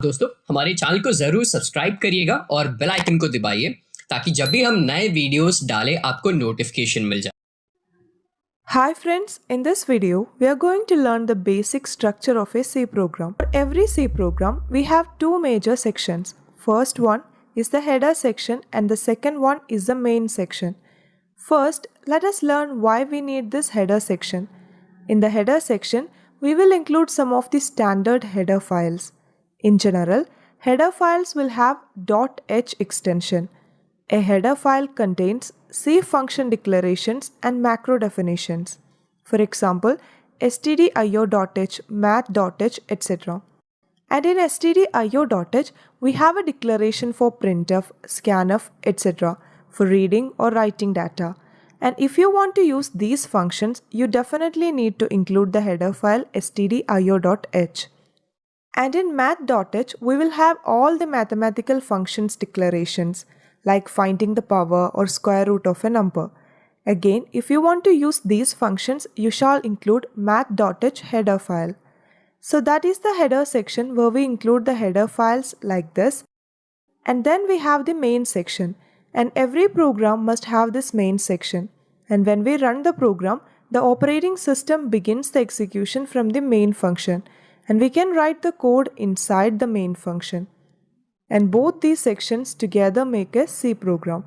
दोस्तों हमारे चैनल को जरूर सब्सक्राइब करिएगा और बेल आइकन को दबाइए ताकि जब भी हम नए वीडियोस डालें आपको नोटिफिकेशन मिल जाए। Hi friends, in this video we are going to learn the basic structure of a C program. For every C program we have two major sections. First one is the header section and the second one is the main section. First, let us learn why we need this header section. In the header section, we will include some of the standard header files. In general, header files will have .h extension. A header file contains C function declarations and macro definitions. For example, stdio.h, math.h, etc. And in stdio.h, we have a declaration for printf, scanf, etc. for reading or writing data. And if you want to use these functions, you definitely need to include the header file stdio.h. And in math.h, we will have all the mathematical functions declarations, like finding the power or square root of a number. Again, if you want to use these functions, you shall include math.h header file. So that is the header section where we include the header files like this. And then we have the main section, and every program must have this main section. And when we run the program, the operating system begins the execution from the main function, and we can write the code inside the main function. And both these sections together make a C program.